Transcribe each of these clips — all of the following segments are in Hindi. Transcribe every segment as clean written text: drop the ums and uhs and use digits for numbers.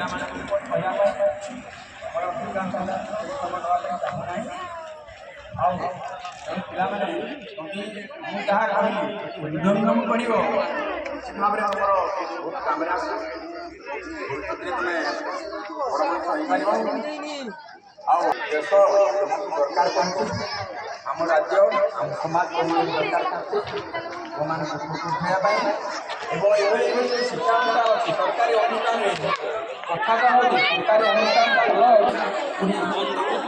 देश दरकार आम राज्य आम समाज दरकार शिक्षा अच्छी सरकारी अनुदान कथा सरकारी अनुदान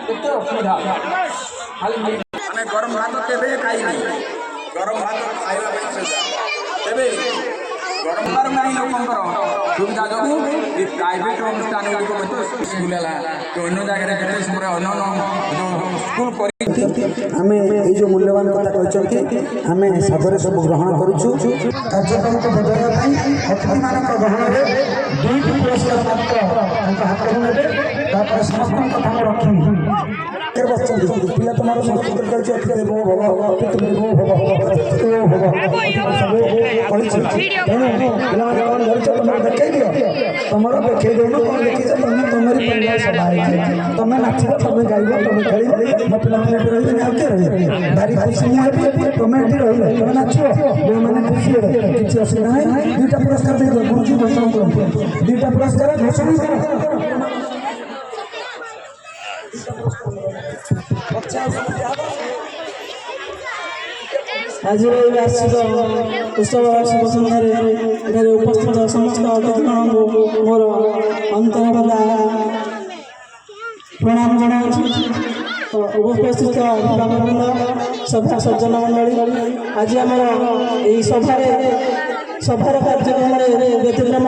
केते असुविधा खाली गरम भात केवे खाई गरम भात खाइबा तेरे गरम बार नहीं लोकंर सुविधा जो प्राइवेट अनुष्ठान स्कूल है तो अन्य जगह स्कूल आम ये मूल्यवान कथा कहते आम सादर सब ग्रहण करुचु कार्यक्रम को बजाइवा अतिथि मान ग्रहण में 2टी पुरस्कार मात्र हाथ में ने समस्त कथा रखी पिला तुम्हारा संस्कृत कहते अतिथि देवो भव अतिथि देवो भव देखे दियो तुम देखे देनु कौन देखी तुम तुम्हारी परिवार सभा तुम नाच तुम गाइब तुम खेल मो पे रही भारी खुशी नहीं तुम ये रही तुम नाच जो मैंने खुशी किसी असुविधा है 2टा पुरस्कार दे गुरुजी घोषणा कर 2टा पुरस्कार घोषणा कर आज वार्षिक उत्सव शुभ सन्धार उपस्थित समस्त अतिथिगण को मोर अंतरवाला प्रणाम जनाऊँ उपस्थित अभिभावक सभा सज्जन मंडली आज आम यही सभार कार्यक्रम व्यतिक्रम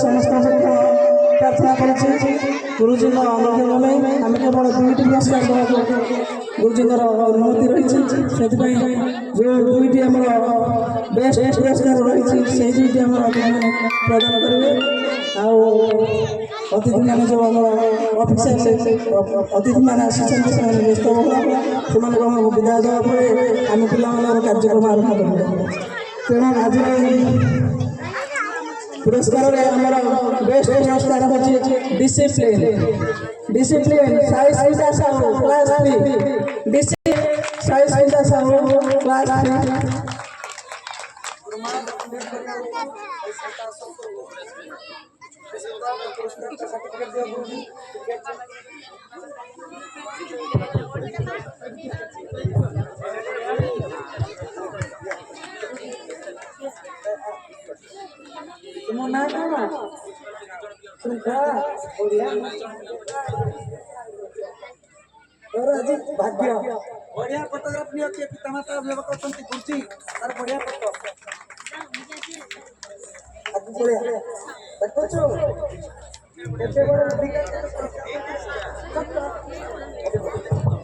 समस्त प्रार्थना कर गुरुजी अनुग्रह में आम केवल 2टी पुरस्कार गुरुजी अनुमति रही से जो 2टी आम बेस्ट पुरस्कार रही से 2टी आम प्रदान करेंगे अतिथि मैंने जो अफिसर अतिथि मैंने आसी व्यस्त हो विदाय देवापर आम पिला कार्यक्रम आरंभ कर तेणु आज पुरस्कार बेस्ट पुरस्कार होची discipline Sai Sita Sahu class 3 Sai Sita Sahu class 3 तुम ना कमा सुनता बढ़िया और आज भाग्य बढ़िया फोटोग्राफी अच्छे पितामाता अभिभावक करते गुरुजी तार बढ़िया फोटो आज बढ़िया देखो केते बड़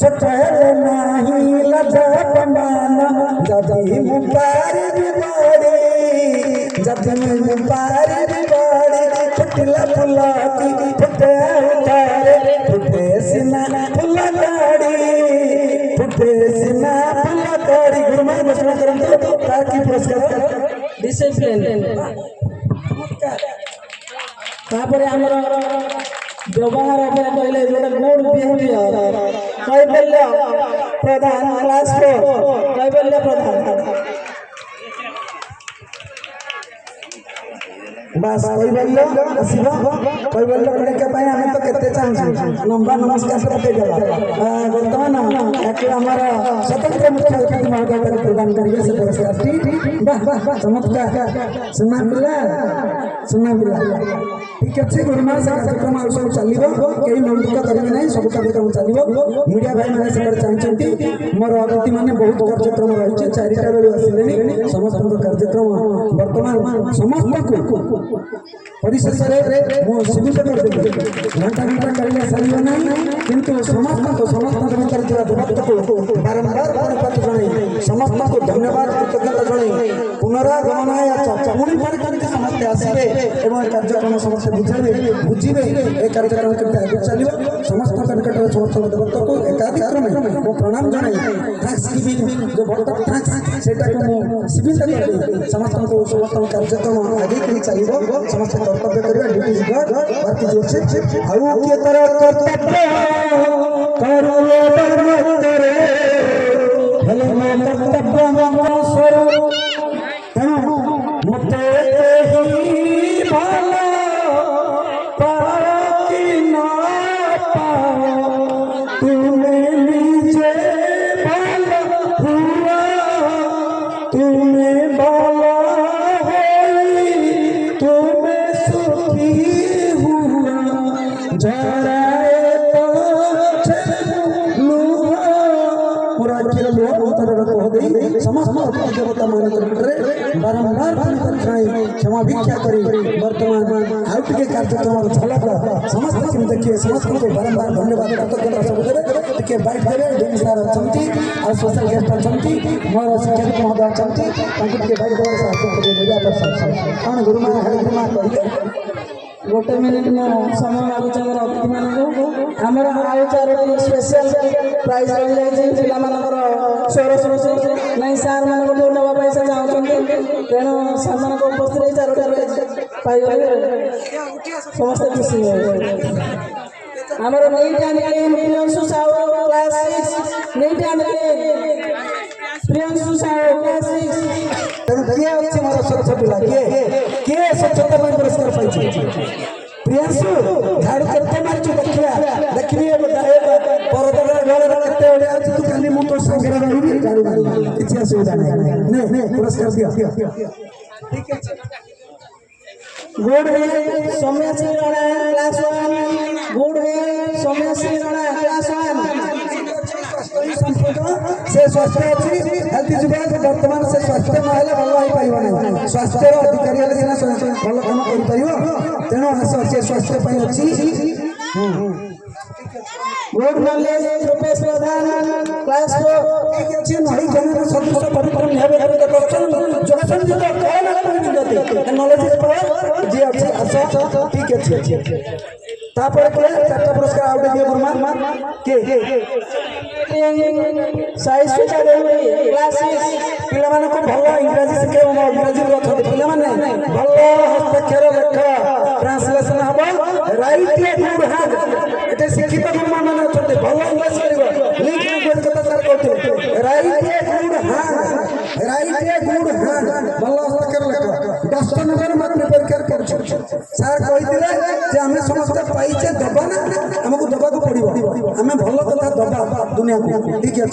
चटहल नहीं लजा पंडाना जदी मुबारी बिबाड़ी जदी मुबारी बिबाड़ी फुटला फुला की फुटे उतारे फुटे सिना फुला गाड़ी फुटे सिना फुला गाड़ी गुरुमान घोषणा करते ताकि पुरस्कार डिसिप्लिन तापर हमर व्यवहार अपने कहले जोटा गुड बिहेवियर कैबल्य प्रधान क्लास 4 कैबल्य प्रधान बस कैबल्य आसीबा कैबल्य पढ़े के पाए हमें तो केते चाहू लंबा नमस्कार से पटे गला वर्तमान एक हमारा स्वतंत्र मुख्य अतिथि महोदय को प्रदान करिए से पुरस्कार वाह वाह चमत्कार सुना पिला ठीक अच्छे गुरुमान से कार्यक्रम आउसब चलिबो केही मंत्र करिवे नहीं सब कार्यक्रम चलिबो मीडिया भाई माने से चाहछंती मोर अतिथि माने बहुत कार्यक्रम रहिছে 4टा बेले आसिलेनी समस्त कार्यक्रम वर्तमान समस्त को परिशेष मो सीमित कर देबे घंटा कहले सारियो नहीं किंतु समस्त भीतर देवत्व को बारंबार जनाई समस्त को धन्यवाद कृतज्ञता जणाई पुनरागमनाय पुणी पर समस्ते आसवे एवं कार्यक्रम समस्त बुझे ए कार्यक्रम के आगे चलो समस्त निकट समस्त देवता को एकाधिक्रम मो प्रणाम जणाई थैंक्स गिविंग जो भक्त थैंक्स सेटा को सीमित कर समस्त को समस्त कार्यक्रम आगे के चलो समस्त कर्तव्य करिया ड्यूटी गॉड बाकी जो छे आउ के तरह कर्तव्य करो परमेश्वर हेलो मैं कर्तव्य मंगल मुते ही भाला पाकी ना पाओ तूने नीचे भाला हुआ तूने बाला होई तूने सुखी हुआ जरा समस्त देवता मान बारंबार क्षमा भिक्षा करी वर्तमान आउट के कार्यक्रम झलक समस्त देखिए समस्त को बारंबार धन्यवाद कृतज्ञता सब देवे के बाइट देवे डेमिसार चमती और सोशल गेस्ट चमती मोर शिक्षक महोदय चमती तांको के बाइट देवे साथ को मीडिया पर कौन गुरुमा हरि गुरुमा कहिए गोटे मिनिट में समय मागुचे मोर अतिथि मानक आमर आउ चारोटी स्पेशल प्राइज रही जाइए पिलाମାନଙ୍କର स्वर नहीं सार मान नवा पैसा चाहते तेणु से उपस्थित चारोटा प्राइज पाइगले समस्त खुशी आमर नहीं आनिले प्रियंशु साहू क्लास 6 नहीं आनिले प्रियंशु साहू क्लास 6 तेणु किए अच्छे मोर स्वच्छ पिला किए स्वच्छता पुरस्कार पाई प्रियंशु झाड़ू केते मारछु देखिए परदर घर केते ओडे अछि तू खाली मु तो संगे रहिबी झाड़ू किछि असुविधा नहीं ने पुरस्कार दिया ठीक है गुड है सौम्य श्री राणा क्लास 1 गुड है सौम्य श्री राणा क्लास 1 से स्वास्थ्य अच्छी हेल्थ जुबान वर्तमान से स्वास्थ्य ना भल हो पार स्वास्थ्य अधिकारी भल काम कर तेणु आस से स्वास्थ्य अच्छी गुड नॉलेज रुपेश प्रधान क्लास 4 ठीक अछि नही जन सदस्य परिपूर्ण हेबे जसन जो कौन नॉलेज पर जे अछि आस ठीक अछि तापर के चारटा पुरस्कार आउट दिए गुरुमा के साइज सुचा देवी क्लास 6 पिला माने को भलो इंग्रजी शिखे इंग्रजी रखते पिला माने भलो हस्ताक्षर लेख ट्रांसलेशन हबो राइट गुड हैंड एते शिक्षित गुरुमा माने अछते भलो इंग्लिश करबो लिख लैंग्वेज कथा सर कहते राइट गुड हैंड भलो हस्ताक्षर लेख 10 नंबर मात्र परीक्षा कर सर कहिदिले जे हमें समस्त पाइचे दबा ना हमको दबा को पड़िबो हमें भलो कथा दबा दुनिया को ठीक है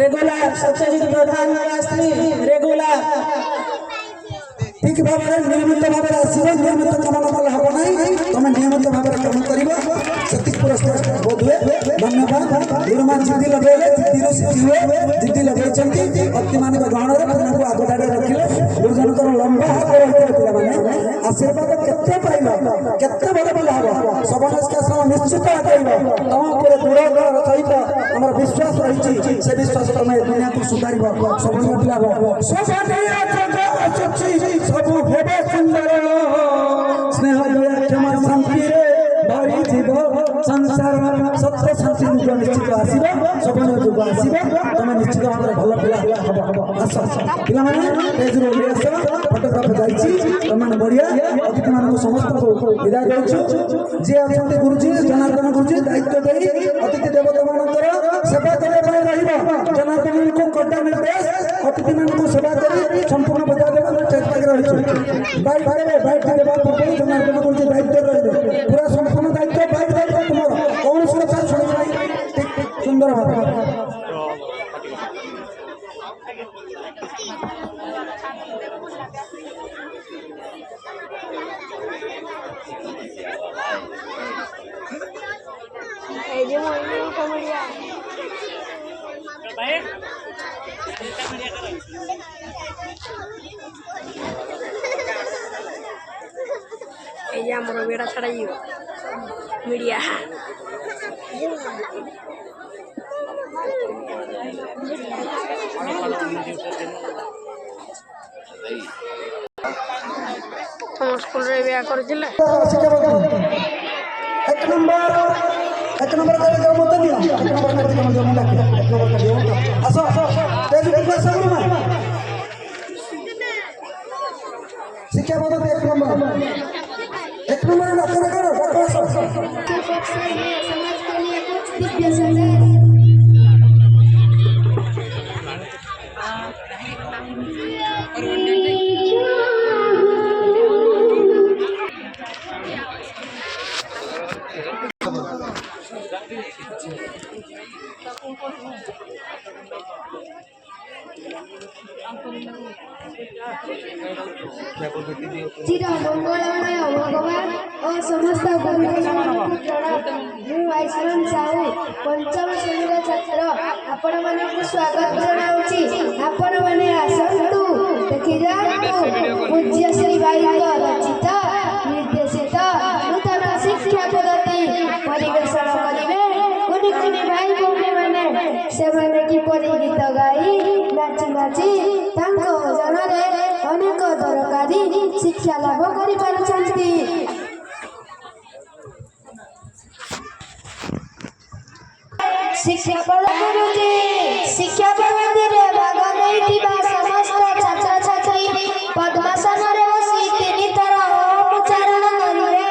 रेगुलर सत्यजित प्रधान क्लास 3 रेगुलर ठीक भाव नियमित भाव आसो नियमित काम कले हम ना तुम नियमित भाव काम कर सती पुरस्कार बोध हुए धन्यवाद गुरुमा जिद्दी लगे जिद्दी शिखे जिद्दी लगे अति मान ग्रहण में आगदाड़े रखिले गुरुजन लंबा हाथ रही मैंने आशीर्वाद केते पाइल केते बड़ पिला हम सबनस्काश्रम निश्चित आगेब तुम दृढ़ सहित आम विश्वास रही से विश्वास तुम दुनिया को सुधार सब पिला सबू हेबे सुंदर स्नेह दया क्षमा शांति रे भरी जीव संसार सत्य शांति युग निश्चित आसीब सबन युग आसीब तुम निश्चित भाव भल पिला हम आस पिला माने तेज रो आस फोटोग्राफ जाइछि तुम बढ़िया अतिथि मान समस्त को विदा देछु जे अछते गुरुजी जनार्दन गुरुजी दायित्व देई अतिथि देवता मानकर सेवा करे पय रहिबो जनार्दन को कड्डा निर्देश अतिथि मान को सेवा करी संपूर्ण बजा देबा चेष्टा रही बाइक बाइक देवा पूर्व जनार्दन गुरुजी दायित्व रहिबे पूरा संपूर्ण दायित्व बाइक दायित्व तुमर कौन सी कथा सुनि नहीं सुंदर भाव ella amor hubiera traído Miriam ତମ ସ୍କୁଲରେ ବିଆ କରିଥିଲେ एक नंबर कार्यक्रम मत दियो एक नंबर कार्यक्रम जो मैं डाके एक नंबर कार्यक्रम आसो तेज को आसो गुरुमा शिक्षा पद्धति एक नंबर डाके करो आसो समाज के लिए कुछ दिव्य संदेश चिर मंगलमय भगवान और समस्त गुरुजनମାନଙ୍କୁ प्रणाम ମୁଁ ଆଇସରାମ ସାହୁ ପଞ୍ଚମ ଶ୍ରେଣୀର ଛାତ୍ର ଆପଣମାନଙ୍କୁ ସ୍ୱାଗତ ଜଣାଉଛି ଆପଣମାନେ ଆସନ୍ତୁ ଦେଖି ଯାଆନ୍ତୁ ପୂଜ୍ୟ ଶ୍ରୀ ଭାଇଙ୍କ ରଚିତ ନିର୍ଦ୍ଦେଶିତ ନୂତନ ଶିକ୍ଷା ପଦ୍ଧତି ପରିବେଷଣ କରିବେ କୁନି କୁନି ଭାଇ ଭଉଣୀମାନେ ସେମାନେ କିପରି ଗୀତ ଗାଇ ନାଚି ନାଚି ତାଙ୍କ ଭଜନରେ ଅନେକ ଦରକାରୀ ଶିକ୍ଷା ଲାଭ କରିପାରୁଛନ୍ତି। ଶିକ୍ଷା ପଦ୍ଧତିରେ ଭାଗ ନେଇଥିବା ସମସ୍ତ ଛାତ୍ରଛାତ୍ରୀ ପଦ୍ମାସନରେ ବସି 3 ଥର ଓମ୍ ଉଚ୍ଚାରଣ କରିବେ।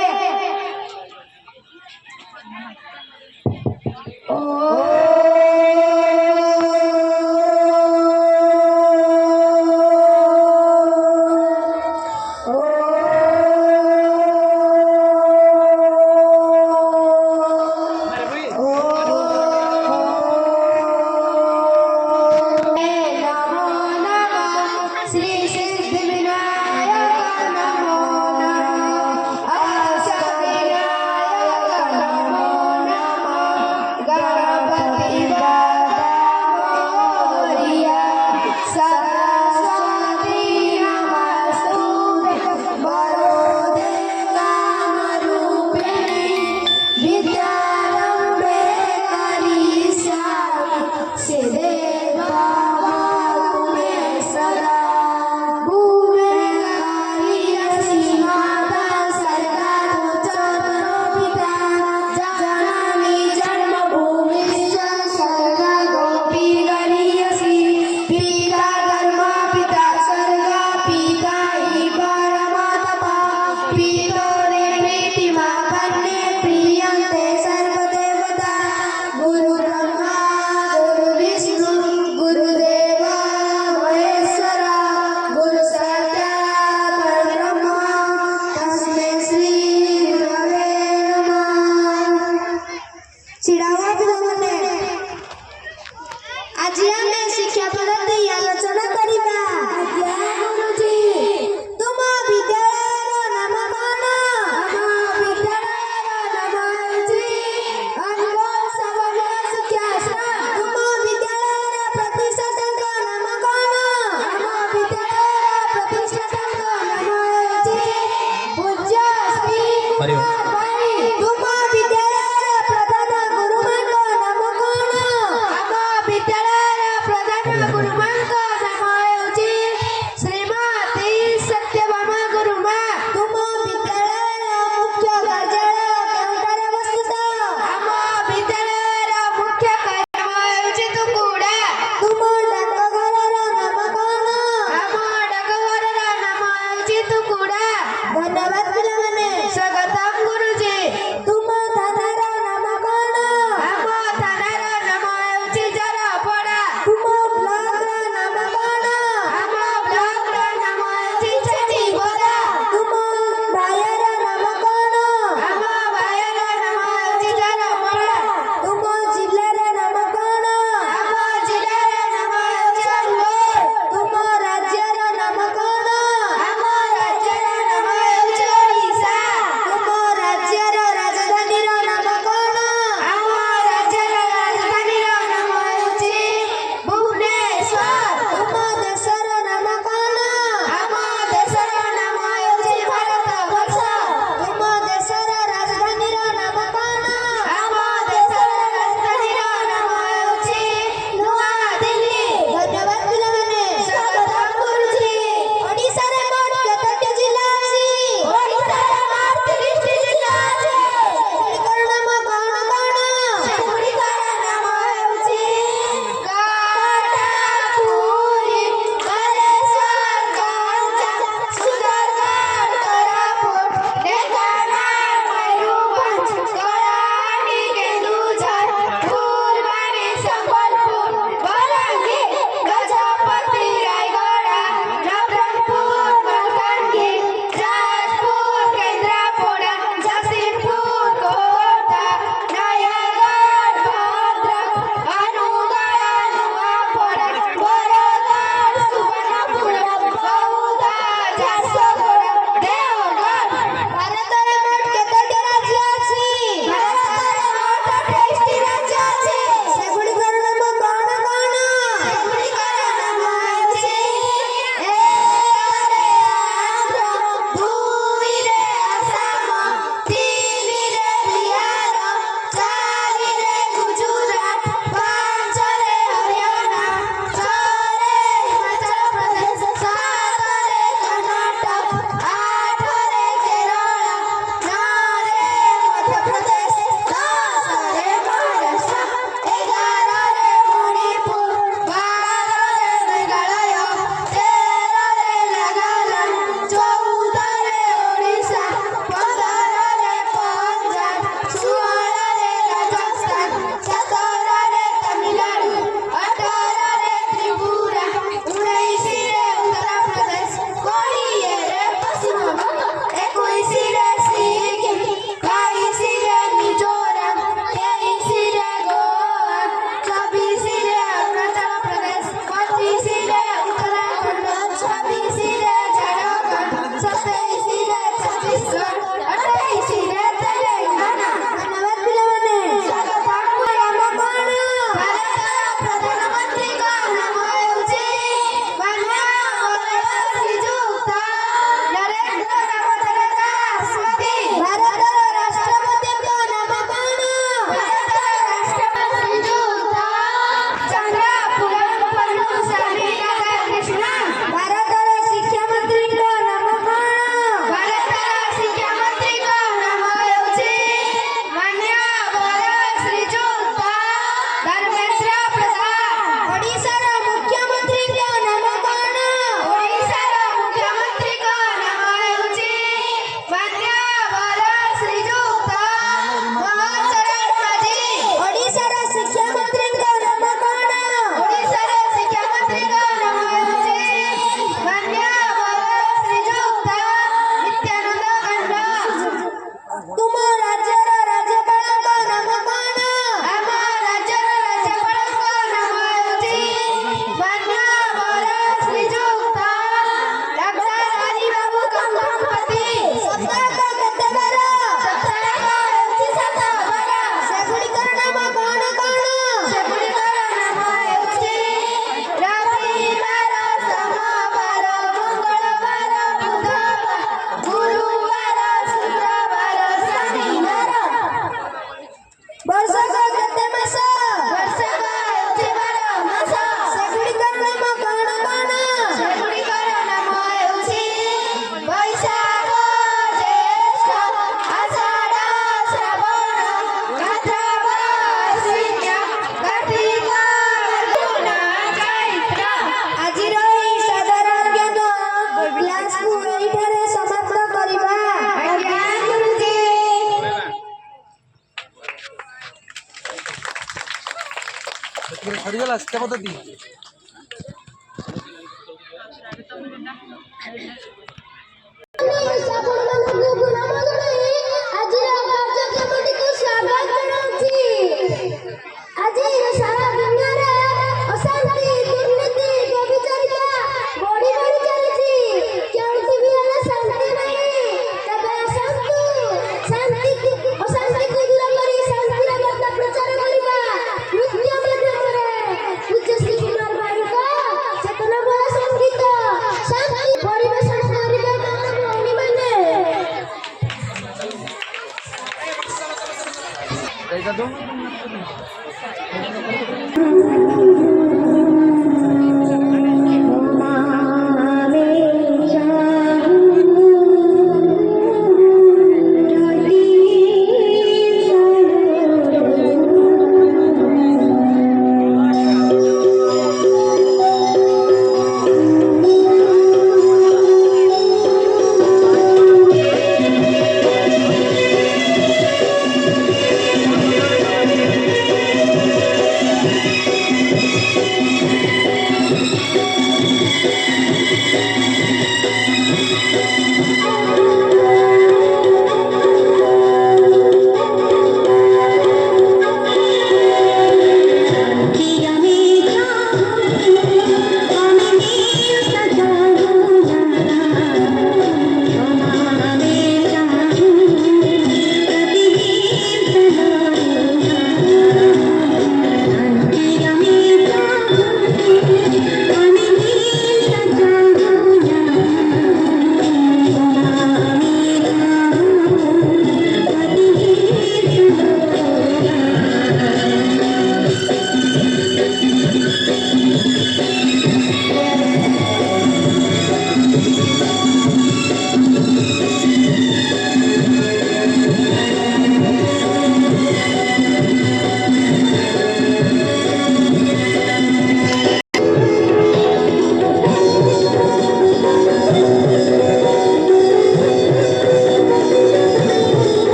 ସରିଗଲା ଶିକ୍ଷା ପଦ୍ଧତି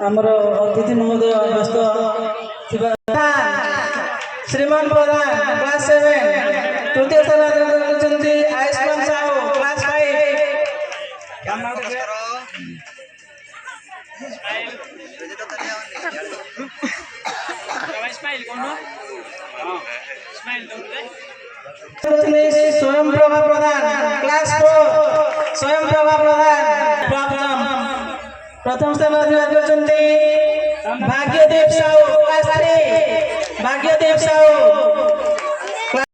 ଆମର ଅତିଥି ମହୋଦୟ ବ୍ୟସ୍ତ ଥିବା ଶ୍ରୀମାନ ପ୍ରଧାନ କ୍ଲାସ୍ 7 ତୃତୀୟ ସ୍ଥାନ ଅଧିକାର କରିଛନ୍ତି ଆୟୁଷ୍ମାନ ସାହୁ କ୍ଲାସ୍ 5 स्वयं प्रभा प्रधान क्लास 4 स्वयं प्रभा प्रधान प्रथम स्थान अधिकार करछन्ती भाग्यदेव साहू क्लास 3 भाग्यदेव साहू